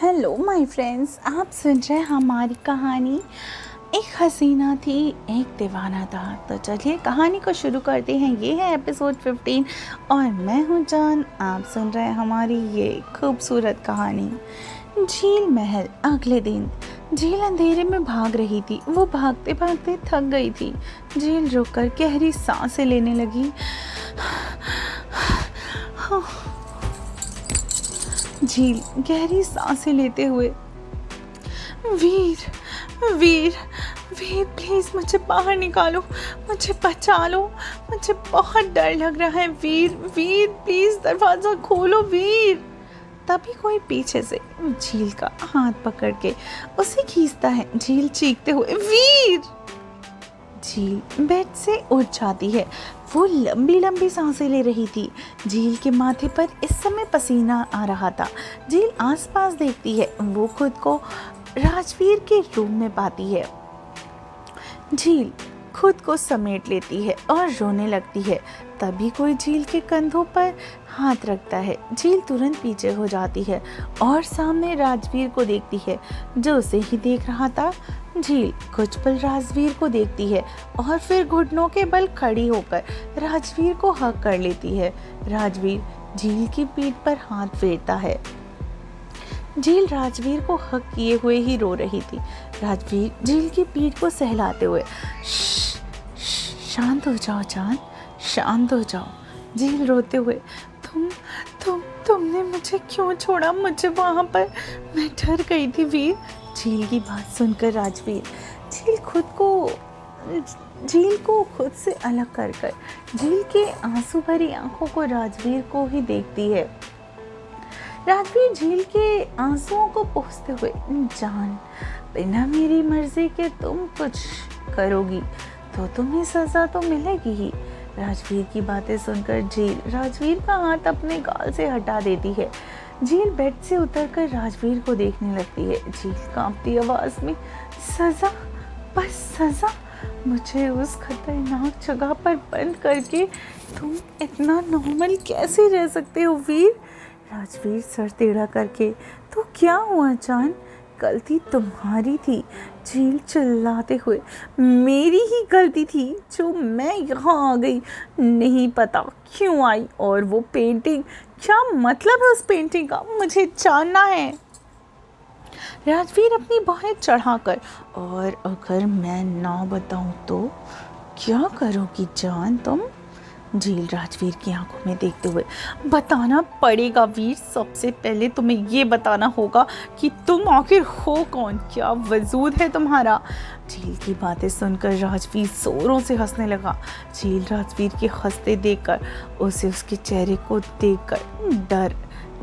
Hello my friends, आप सुन रहे हैं हमारी कहानी। एक हसीना थी, एक दीवाना था। तो चलिए कहानी को शुरू करते हैं। ये है एपिसोड 15 और मैं हूँ जान। आप सुन रहे हैं हमारी ये खूबसूरत कहानी। झील महल। अगले दिन झील अंधेरे में भाग रही थी। वो भागते भागते थक गई थी। झील रुककर गहरी सांसें लेने लगी। झील गहरी सांसें लेते हुए, वीर वीर वीर प्लीज मुझे बाहर निकालो, मुझे बचा लो, मुझे बहुत डर लग रहा है। वीर वीर प्लीज दरवाजा खोलो वीर। तभी कोई पीछे से झील का हाथ पकड़ के उसे खींचता है। झील चीखते हुए वीर। झील बेड से उठ जाती है। वो लंबी लंबी सांसें ले रही थी। झील के माथे पर इस समय पसीना आ रहा था। झील आसपास देखती है। वो खुद को राजवीर के रूम में पाती है। झील खुद को समेट लेती है और रोने लगती है। तभी कोई झील के कंधों पर हाथ रखता है। झील तुरंत पीछे हो जाती है और सामने राजवीर को देखती है जो उसे ही देख रहा था। झील कुछ पल राजवीर को देखती है और फिर घुटनों के बल खड़ी होकर राजवीर को हक कर लेती है। राजवीर झील की पीठ पर हाथ फेरता है। झील राजवीर को हक किए हुए ही रो रही थी। राजवीर झील की पीठ को सहलाते हुए, शांत हो जाओ जान, शांत हो जाओ। झील रोते हुए, तुमने मुझे क्यों छोड़ा? मुझे वहां पर मैं डर गई थी वीर। झील की बात सुनकर राजवीर झील को खुद से अलग कर झील के आंसू भरी आंखों को राजवीर को ही देखती है। राजवीर झील के आंसुओं को पोंछते हुए, जान बिना मेरी मर्जी के तुम कुछ करोगी तो तुम्हें सजा तो मिलेगी ही। राजवीर की बातें सुनकर झील राजवीर का हाथ अपने गाल से हटा देती है। झील बेड से उतरकर राजवीर को देखने लगती है। झील कांपती आवाज में, सजा, बस सजा। मुझे उस खतरनाक जगह पर बंद करके तुम इतना नॉर्मल कैसे रह सकते हो वीर? राजवीर सर टेढ़ा करके, तो क्या हुआ जान? गलती तुम्हारी थी। झील चिल्लाते हुए, मेरी ही गलती थी जो मैं यहाँ आ गई। नहीं पता क्यों आई। और वो पेंटिंग, क्या मतलब है उस पेंटिंग का? मुझे जानना है। राजवीर अपनी बाहें चढ़ाकर, और अगर मैं ना बताऊं तो क्या करोगी जान तुम? झील राजवीर की आंखों में देखते हुए, बताना पड़ेगा वीर। सबसे पहले तुम्हें ये बताना होगा कि तुम आखिर हो कौन, क्या वजूद है तुम्हारा। झील की बातें सुनकर राजवीर जोरों से हंसने लगा। झील राजवीर के हंसते देखकर उसे उसके चेहरे को देखकर डर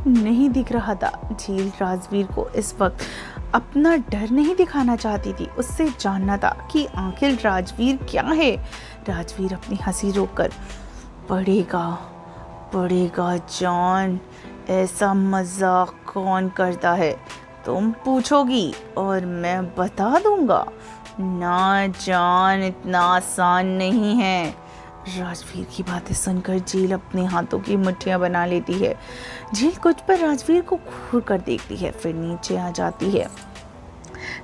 नहीं दिख रहा था। झील राजवीर को इस वक्त अपना डर नहीं दिखाना चाहती थी। उससे जानना था कि आखिर राजवीर क्या है। राजवीर अपनी हंसी रोककर, पड़ेगा जान, ऐसा मजाक कौन करता है? तुम पूछोगी और मैं बता दूंगा। ना जान, इतना आसान नहीं है। राजवीर की बातें सुनकर झील अपने हाथों की मुट्ठियां बना लेती है। झील कुछ पर राजवीर को घूर कर देखती है, फिर नीचे आ जाती है।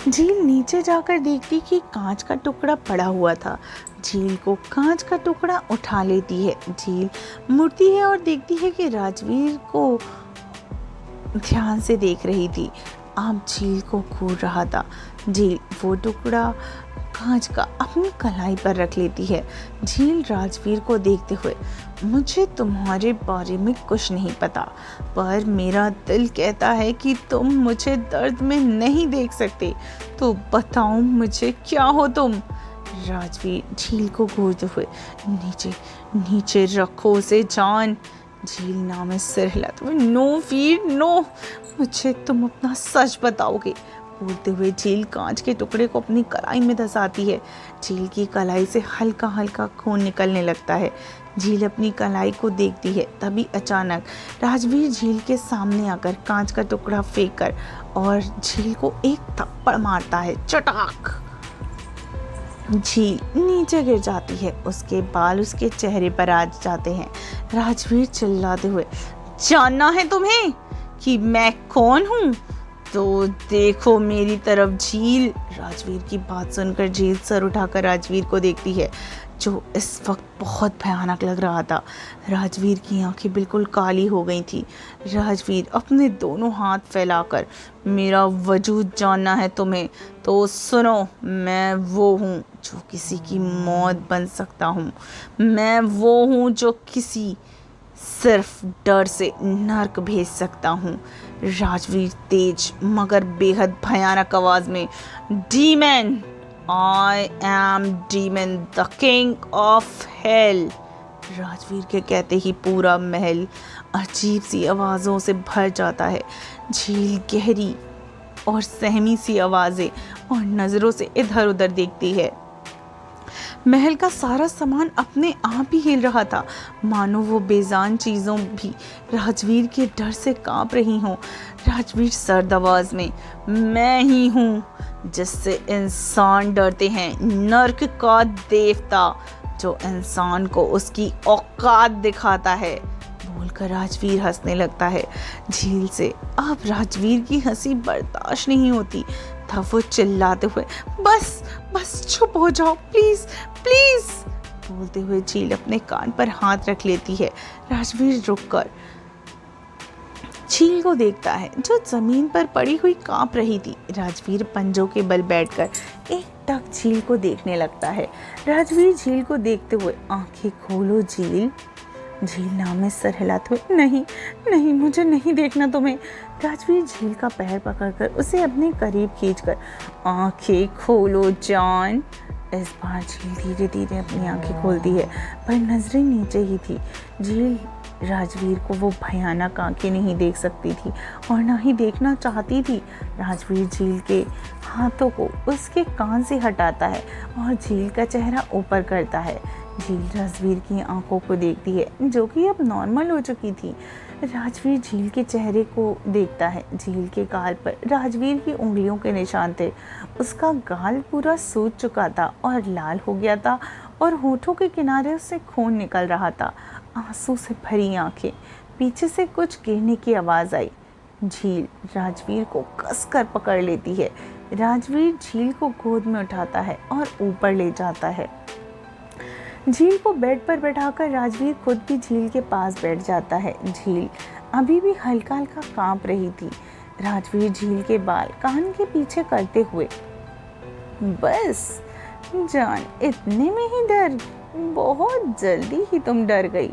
झील नीचे जाकर देखती कि कांच का टुकड़ा पड़ा हुआ था। झील को कांच का टुकड़ा उठा लेती है। झील मुड़ती है और देखती है कि राजवीर को ध्यान से देख रही थी। अब झील को घूर रहा था। झील वो टुकड़ा कांच का अपनी कलाई पर रख लेती है। झील राजवीर को देखते हुए, मुझे तुम्हारे बारे में कुछ नहीं पता, पर मेरा दिल कहता है कि तुम मुझे दर्द में नहीं देख सकते। तो बताओ मुझे क्या हो तुम? राजवीर झील को घूरते हुए, नीचे रखो उसे जान। झील नाम में सिर हिलाते हुए, नो वीर नो, मुझे तुम अपना सच बताओगे। बोलते हुए झील कांच के टुकड़े को अपनी कलाई में धंसाती है। झील की कलाई से हल्का हल्का खून निकलने लगता है। झील अपनी कलाई को देखती है। तभी अचानक राजवीर झील के सामने आकर कांच का टुकड़ा फेंक कर और झील को एक थप्पड़ मारता है, चटाक। झील नीचे गिर जाती है। उसके बाल उसके चेहरे पर आ जाते हैं। राजवीर चिल्लाते हुए, जानना है तुम्हें कि मैं कौन हूँ? तो देखो मेरी तरफ झील। राजवीर की बात सुनकर झील सर उठाकर राजवीर को देखती है, जो इस वक्त बहुत भयानक लग रहा था। राजवीर की आंखें बिल्कुल काली हो गई थी। राजवीर अपने दोनों हाथ फैलाकर, मेरा वजूद जानना है तुम्हें तो सुनो, मैं वो हूँ जो किसी की मौत बन सकता हूँ। मैं वो हूँ जो किसी सिर्फ डर से नर्क भेज सकता हूँ। राजवीर तेज मगर बेहद भयानक आवाज में, demon, I am demon the king of hell. Rajveer के कहते ही पूरा महल अजीब सी आवाज़ों से भर जाता है। झील गहरी और सहमी सी आवाज़ें और नज़रों से इधर उधर देखती है। महल का सारा सामान अपने आप ही हिल रहा था, मानो वो बेजान चीज़ों भी राजवीर के डर से कांप रही हों। राजवीर सर्द आवाज में, मैं ही हूँ जिससे इंसान डरते हैं, नर्क का देवता जो इंसान को उसकी औकात दिखाता है, बोलकर राजवीर हंसने लगता है। झील से अब राजवीर की हंसी बर्दाश्त नहीं होती था। वो चिल्लाते हुए, बस बस चुप हो जाओ प्लीज प्लीज, बोलते हुए झील अपने कान पर हाथ रख लेती है। राजवीर रुककर झील को देखता है, जो जमीन पर पड़ी हुई कांप रही थी। राजवीर पंजों के बल बैठकर एकटक झील को देखने लगता है। राजवीर झील को देखते हुए, आंखें खोलो झील। झील नाम में सर हिलाते हुए, नहीं नहीं, मुझे नहीं देखना तुम्हें। राजवीर झील का पैर पकड़कर उसे अपने करीब खींचकर, आंखें खोलो जान। इस बार झील धीरे धीरे अपनी आंखें खोलती है, पर नजरें नीचे ही थी। झील राजवीर को वो भयानक आंखें नहीं देख सकती थी और ना ही देखना चाहती थी। राजवीर झील के हाथों को उसके कान से हटाता है और झील का चेहरा ऊपर करता है। झील राजवीर की आंखों को देखती है, जो कि अब नॉर्मल हो चुकी थी। राजवीर झील के चेहरे को देखता है। झील के गाल पर राजवीर की उंगलियों के निशान थे। उसका गाल पूरा सूज चुका था और लाल हो गया था और होठों के किनारे उससे खून निकल रहा था। आंसू से भरी आंखें, पीछे से कुछ गिरने की आवाज़ आई। झील राजवीर को कसकर पकड़ लेती है। राजवीर झील को गोद में उठाता है और ऊपर ले जाता है। झील को बेड पर बैठाकर राजवीर खुद भी झील के पास बैठ जाता है। झील अभी भी हल्का हल्का कांप रही थी। राजवीर झील के बाल कान के पीछे करते हुए, बस जान, इतने में ही डर, बहुत जल्दी ही तुम डर गई।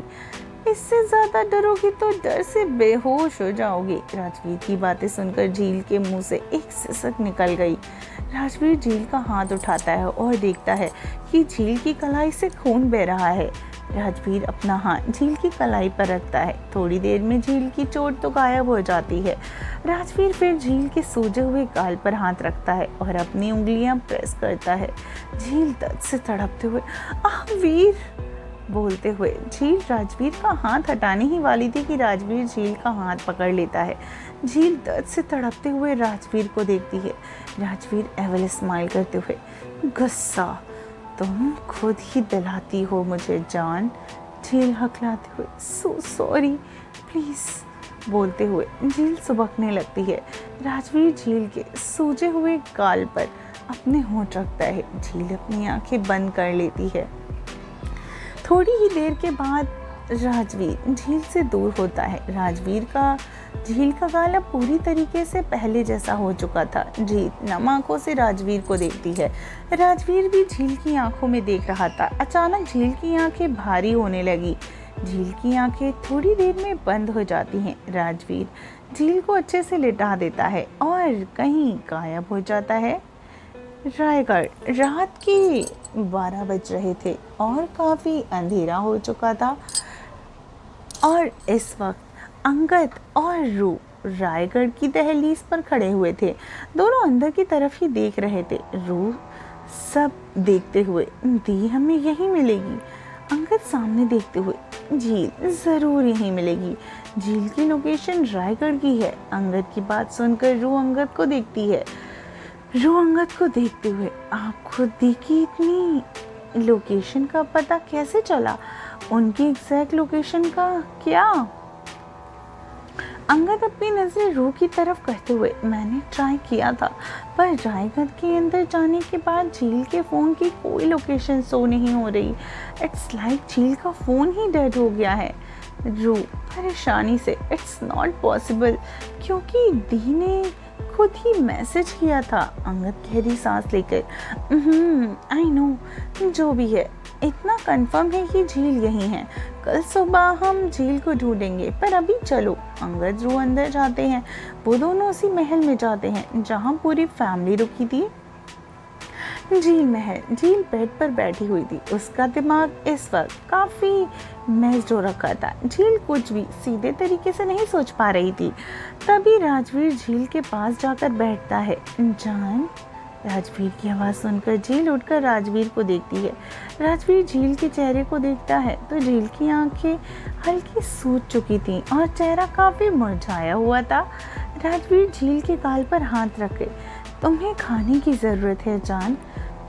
इससे ज्यादा डरोगी तो डर से बेहोश हो जाओगी। राजवीर की बातें सुनकर झील के मुंह से एक सिसक निकल गई। राजवीर झील का हाथ उठाता है और देखता है कि झील की कलाई से खून बह रहा है। राजवीर अपना हाथ झील की कलाई पर रखता है। थोड़ी देर में झील की चोट तो गायब हो जाती है। राजवीर फिर झील के सूजे हुए गाल पर हाथ रखता है और अपनी उंगलियां प्रेस करता है। झील दर्द से तड़पते हुए, आह वीर, बोलते हुए झील राजवीर का हाथ हटाने ही वाली थी कि राजवीर झील का हाथ पकड़ लेता है। झील दर्द से तड़पते हुए राजवीर को देखती है। राजवीर एवल स्माइल करते हुए, गुस्सा तुम खुद ही दिलाती हो मुझे जान। झील हकलाते हुए, सो सॉरी प्लीज, बोलते हुए झील सुबकने लगती है। राजवीर झील के सूजे हुए गाल पर अपने होंठ रखता है। झील अपनी आंखें बंद कर लेती है। थोड़ी ही देर के बाद राजवीर झील से दूर होता है। राजवीर का झील का गाल अब पूरी तरीके से पहले जैसा हो चुका था। झील नम आंखों से राजवीर को देखती है। राजवीर भी झील की आंखों में देख रहा था। अचानक झील की आंखें भारी होने लगी। झील की आंखें थोड़ी देर में बंद हो जाती हैं। राजवीर झील को अच्छे से लिटा देता है और कहीं गायब हो जाता है। रायगढ़ रात के 12 बज रहे थे और काफ़ी अंधेरा हो चुका था और इस वक्त अंगद और रू रायगढ़ की दहलीज पर खड़े हुए थे। दोनों अंदर की तरफ ही देख रहे थे। रू सब देखते हुए, दी हमें यहीं मिलेगी। अंगद सामने देखते हुए, झील ज़रूर यहीं मिलेगी। झील की लोकेशन रायगढ़ की है। अंगद की बात सुनकर रू अंगद को देखती है। रू अंगद को देखते हुए, आप खुद देखी इतनी लोकेशन का पता कैसे चला? उनकी एग्जैक्ट लोकेशन का क्या? अंगद अपनी नज़रें रूह की तरफ करते हुए, मैंने ट्राई किया था पर रायगढ़ के अंदर जाने के बाद झील के फ़ोन की कोई लोकेशन शो नहीं हो रही। इट्स लाइक झील का फ़ोन ही डेड हो गया है। रूह परेशानी से, इट्स नॉट पॉसिबल, क्योंकि दी ने खुद ही मैसेज किया था। अंगद गहरी सांस लेकर, आई नो, जो भी है इतना कंफर्म है कि झील यही है। कल सुबह हम झील को ढूंढेंगे, पर अभी चलो। अंगद रूह अंदर जाते हैं। वो दोनों उसी महल में जाते हैं जहाँ पूरी फैमिली रुकी थी। झील महल। झील बेड पर बैठी हुई थी। उसका दिमाग इस वक्त काफ़ी मैस्ड हो रखा था। झील कुछ भी सीधे तरीके से नहीं सोच पा रही थी। तभी राजवीर झील के पास जाकर बैठता है। जान। राजवीर की आवाज़ सुनकर झील उठकर राजवीर को देखती है। राजवीर झील के चेहरे को देखता है तो झील की आंखें हल्की सूज चुकी थीं और चेहरा काफ़ी मुरझाया हुआ था। राजवीर झील के गाल पर हाथ रखे, तुम्हें खाने की ज़रूरत है जान,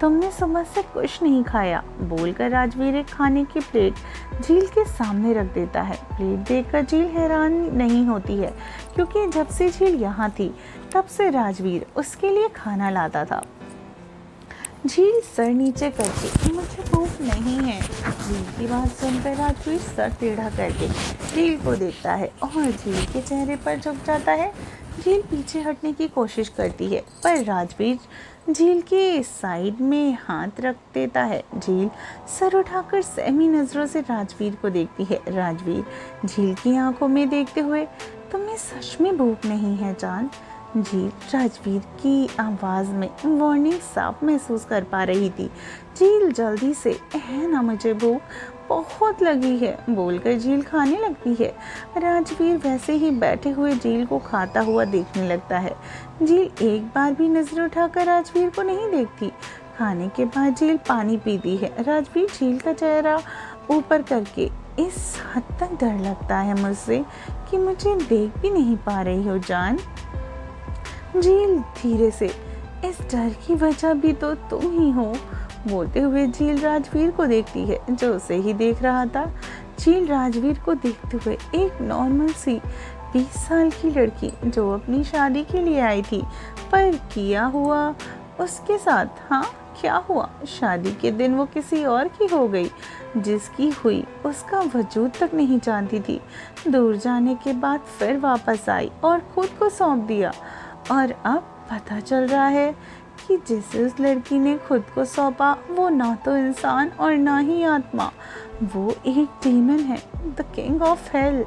तुमने सुबह से कुछ नहीं खाया, बोलकर राजवीर एक खाने की प्लेट झील के सामने रख देता है। प्लेट देखकर झील हैरान नहीं होती है, क्योंकि जब से झील यहाँ थी तब से राजवीर उसके लिए खाना लाता था। झील सर नीचे करके, मुझे भूख नहीं है। झील की बात सुनकर राजवीर सर टेढ़ा करके झील को देखता है और झील के चेहरे पर झुक जाता है। झील पीछे हटने की कोशिश करती है पर राजवीर झील के साइड में हाथ रख देता है। झील सर उठाकर सहमी नज़रों से राजवीर को देखती है। राजवीर झील की आंखों में देखते हुए, तुम्हें सच में भूख नहीं है जान? झील राजवीर की आवाज़ में वार्निंग साफ महसूस कर पा रही थी। झील जल्दी से, है ना, मुझे भूख बहुत लगी है, बोलकर झील खाने लगती है। राजवीर वैसे ही बैठे हुए झील को खाता हुआ देखने लगता है। झील एक बार भी नजर उठाकर राजवीर को नहीं देखती। खाने के बाद झील पानी पीती है। राजवीर झील का चेहरा ऊपर करके, इस हद तक डर लगता है मुझसे कि मुझे देख भी नहीं पा रही हो जान। झील धीरे से, इस डर की वजह भी तो तुम ही हो, बोलते हुए झील राजवीर को देखती है जो उसे ही देख रहा था। झील राजवीर को देखते हुए, एक नॉर्मल सी 20 साल की लड़की जो अपनी शादी के लिए आई थी, पर किया हुआ उसके साथ, हाँ क्या हुआ, शादी के दिन वो किसी और की हो गई, जिसकी हुई उसका वजूद तक नहीं जानती थी। दूर जाने के बाद फिर वापस आई और खुद को सौंप दिया, और अब पता चल रहा है कि जिस उस लड़की ने खुद को सौंपा वो ना तो इंसान और ना ही आत्मा, वो एक डीमन है, द किंग ऑफ हेल।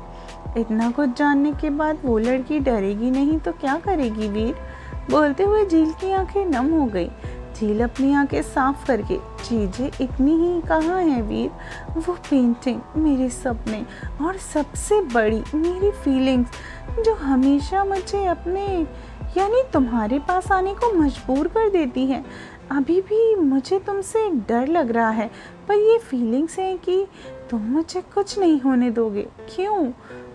इतना कुछ जानने के बाद वो लड़की डरेगी नहीं तो क्या करेगी वीर? बोलते हुए झील की आंखें नम हो गई। झील अपनी आंखें साफ करके, चीजें इतनी ही कहाँ है वीर? वो पेंटिंग, मेरे सपने और सबसे बड़ी मेरी फीलिंग्स जो हमेशा मुझे अपने यानी तुम्हारे पास आने को मजबूर कर देती हैं। अभी भी मुझे तुमसे डर लग रहा है, पर ये फीलिंग्स हैं कि तुम मुझे कुछ नहीं होने दोगे, क्यों?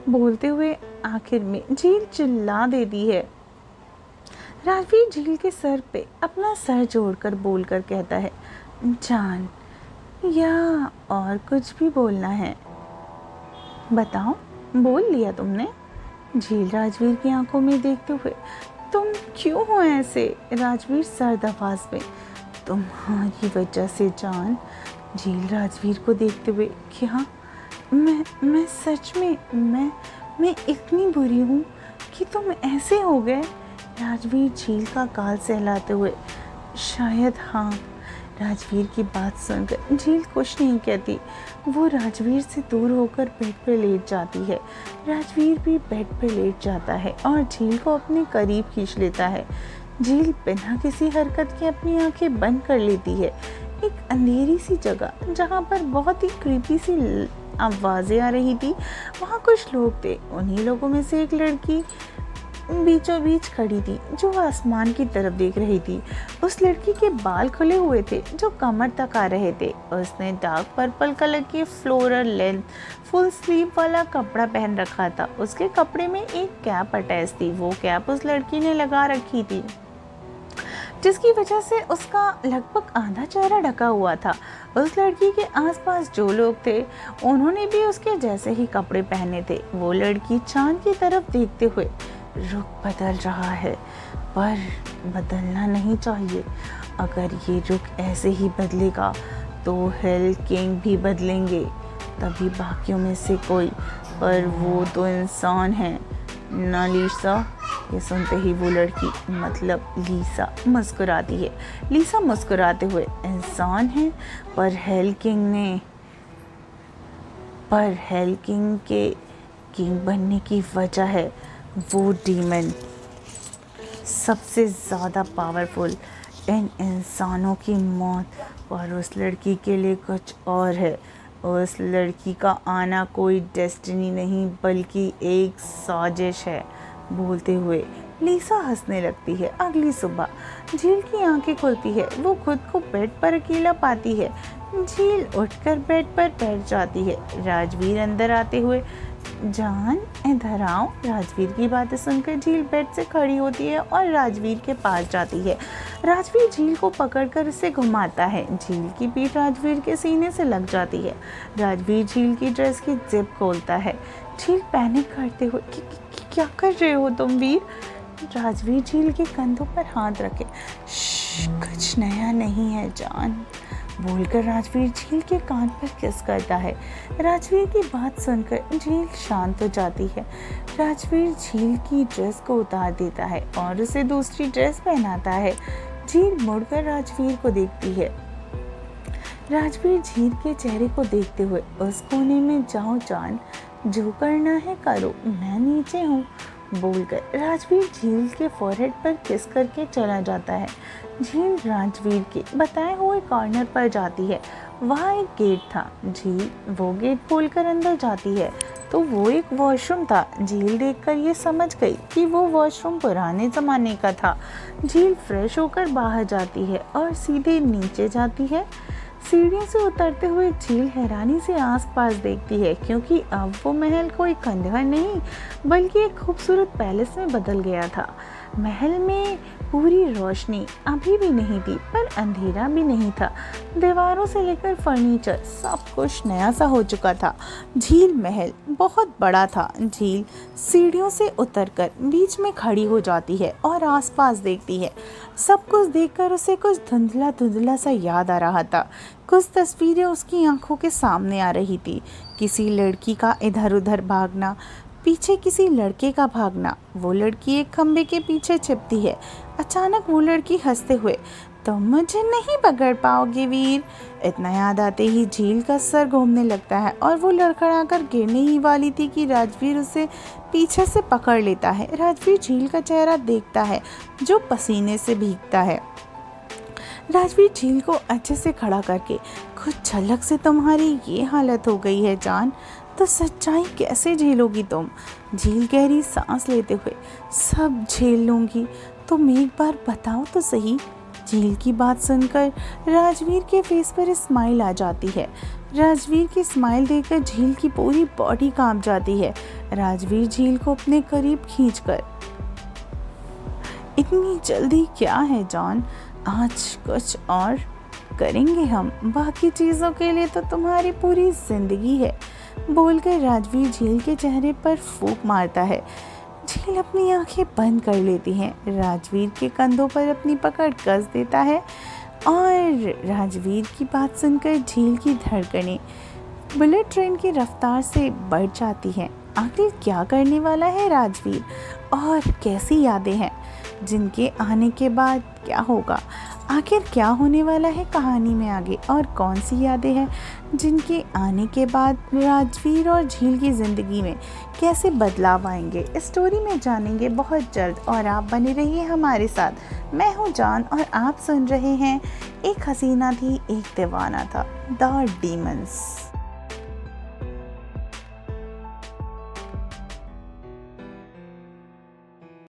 बोलते हुए आखिर में झील चिल्ला देती है। राजवीर झील के सर पे अपना सर जोड़कर बोलकर कहता है, जान, या और कुछ भी बोलना है? बताओ, बोल लिया तुमने? झील राजवीर की आंखों में देखते हुए, तुम क्यों हो ऐसे? राजवीर सर्द आवाज में, तुम्हारी वजह से जान। झील राजवीर को देखते हुए, क्या मैं सच में मैं इतनी बुरी हूँ कि तुम ऐसे हो गए? राजवीर झील का गाल सहलाते हुए, शायद हाँ। राजवीर की बात सुनकर झील कुछ नहीं कहती। वो राजवीर से दूर होकर बेड पर लेट जाती है। राजवीर भी बेड पर लेट जाता है और झील को अपने करीब खींच लेता है। झील बिना किसी हरकत के अपनी आंखें बंद कर लेती है। एक अंधेरी सी जगह जहाँ पर बहुत ही क्रीपी सी आवाज़ें आ रही थी, वहाँ कुछ लोग थे। उन्हीं लोगों में से एक लड़की बीचों बीच खड़ी थी जो आसमान की तरफ देख रही थी। उस लड़की के बाल खुले हुए थे जो कमर तक आ रहे थे। उसने डार्क पर्पल कलर की फ्लोरल लेंथ फुल स्लीव वाला कपड़ा पहन रखा था। उसके कपड़े में एक कैप अटैच थी। वो कैप उस लड़की ने लगा रखी थी, जिसकी वजह से उसका लगभग आधा चेहरा ढका हुआ था। उस लड़की के आसपास जो लोग थे उन्होंने भी उसके जैसे ही कपड़े पहने थे। वो लड़की चांद की तरफ देखते हुए, रुख बदल रहा है पर बदलना नहीं चाहिए। अगर ये रुख ऐसे ही बदलेगा तो हेल किंग भी बदलेंगे, तभी बाकियों में से कोई। पर वो तो इंसान है ना लीसा। ये सुनते ही वो लड़की मतलब लीसा मुस्कुराती है। लीसा मुस्कुराते हुए, इंसान है पर हेल किंग के किंग बनने की वजह है वो डीमन सबसे ज़्यादा पावरफुल इन इंसानों की मौत। और उस लड़की के लिए कुछ और है। उस लड़की का आना कोई डेस्टिनी नहीं बल्कि एक साजिश है। बोलते हुए लीसा हंसने लगती है। अगली सुबह झील की आंखें खुलती है। वो खुद को बेड पर अकेला पाती है। झील उठकर बेड पर बैठ जाती है। राजवीर अंदर आते हुए, जान इधर आओ। राजवीर की बातें सुनकर झील बेड से खड़ी होती है और राजवीर के पास जाती है। राजवीर झील को पकड़कर उसे घुमाता है। झील की पीठ राजवीर के सीने से लग जाती है। राजवीर झील की ड्रेस की जिप खोलता है। झील पैनिक करते हुए, क्या कर रहे हो तुम वीर? राजवीर झील के कंधों पर हाथ रखे, कुछ नया नहीं है जान बोलकर राजवीर झील के कान पर किस करता है। राजवीर की बात सुनकर झील शांत हो जाती है। राजवीर झील की ड्रेस को उतार देता है और उसे दूसरी ड्रेस पहनाता है। झील मुड़कर राजवीर को देखती है। राजवीर झील के चेहरे को देखते हुए, उस कोने में जाओ जान, जो करना है करो, मैं नीचे हूँ बोलकर राजवीर झील के फोरहेड पर किस करके चला जाता है। झील राजवीर के बताए हुए कॉर्नर पर जाती है। वहाँ एक गेट था। झील वो गेट खोलकर अंदर जाती है तो वो एक वॉशरूम था। झील देखकर ये समझ गई कि वो वॉशरूम पुराने ज़माने का था। झील फ्रेश होकर बाहर जाती है और सीधे नीचे जाती है। सीढ़ियों से उतरते हुए झील हैरानी से आसपास देखती है क्योंकि अब वो महल कोई खंडहर नहीं बल्कि एक खूबसूरत पैलेस में बदल गया था। महल में पूरी रोशनी अभी भी नहीं थी पर अंधेरा भी नहीं था। दीवारों से लेकर फर्नीचर सब कुछ नया सा हो चुका था। झील महल बहुत बड़ा था। झील सीढ़ियों से उतरकर बीच में खड़ी हो जाती है और आसपास देखती है। सब कुछ देखकर उसे कुछ धुंधला धुंधला सा याद आ रहा था। कुछ तस्वीरें उसकी आंखों के सामने आ रही थी। किसी लड़की का इधर उधर भागना, पीछे किसी लड़के का भागना। वो लड़की एक खंबे के पीछे छिपती है। अचानक वो लड़की हंसते हुए, तुम मुझे नहीं पकड़ पाओगे वीर। इतना याद आते ही झील का सर घूमने लगता है और वो लड़खड़ाकर गिरने ही वाली थी कि राजवीर उसे पीछे से पकड़ लेता है। राजवीर झील का चेहरा देखता है जो पसीने से भीगता है। राजवीर झील को अच्छे से खड़ा करके, कुछ झलक से तुम्हारी ये हालत हो गई है जान, तो सच्चाई कैसे झेलोगी तुम? झील गहरी सांस लेते हुए, सब झेल लूंगी, तुम एक बार बताओ तो सही। झील की बात सुनकर राजवीर के फेस पर स्माइल आ जाती है। राजवीर की स्माइल देखकर झील की पूरी बॉडी कांप जाती है। राजवीर झील को अपने करीब खींचकर, इतनी जल्दी क्या है जॉन, आज कुछ और करेंगे हम, बाकी चीज़ों के लिए तो तुम्हारी पूरी जिंदगी है बोलकर राजवीर झील के चेहरे पर फूंक मारता है। झील अपनी आंखें बंद कर लेती है। राजवीर के कंधों पर अपनी पकड़ कस देता है और राजवीर की बात सुनकर झील की धड़कनें बुलेट ट्रेन की रफ्तार से बढ़ जाती हैं। आखिर क्या करने वाला है राजवीर और कैसी यादें हैं जिनके आने के बाद क्या होगा? आखिर क्या होने वाला है कहानी में आगे और कौन सी यादें हैं जिनके आने के बाद राजवीर और झील की ज़िंदगी में कैसे बदलाव आएंगे? इस स्टोरी में जानेंगे बहुत जल्द और आप बने रहिए हमारे साथ। मैं हूँ जान और आप सुन रहे हैं एक हसीना थी एक दीवाना था, द डीमंस।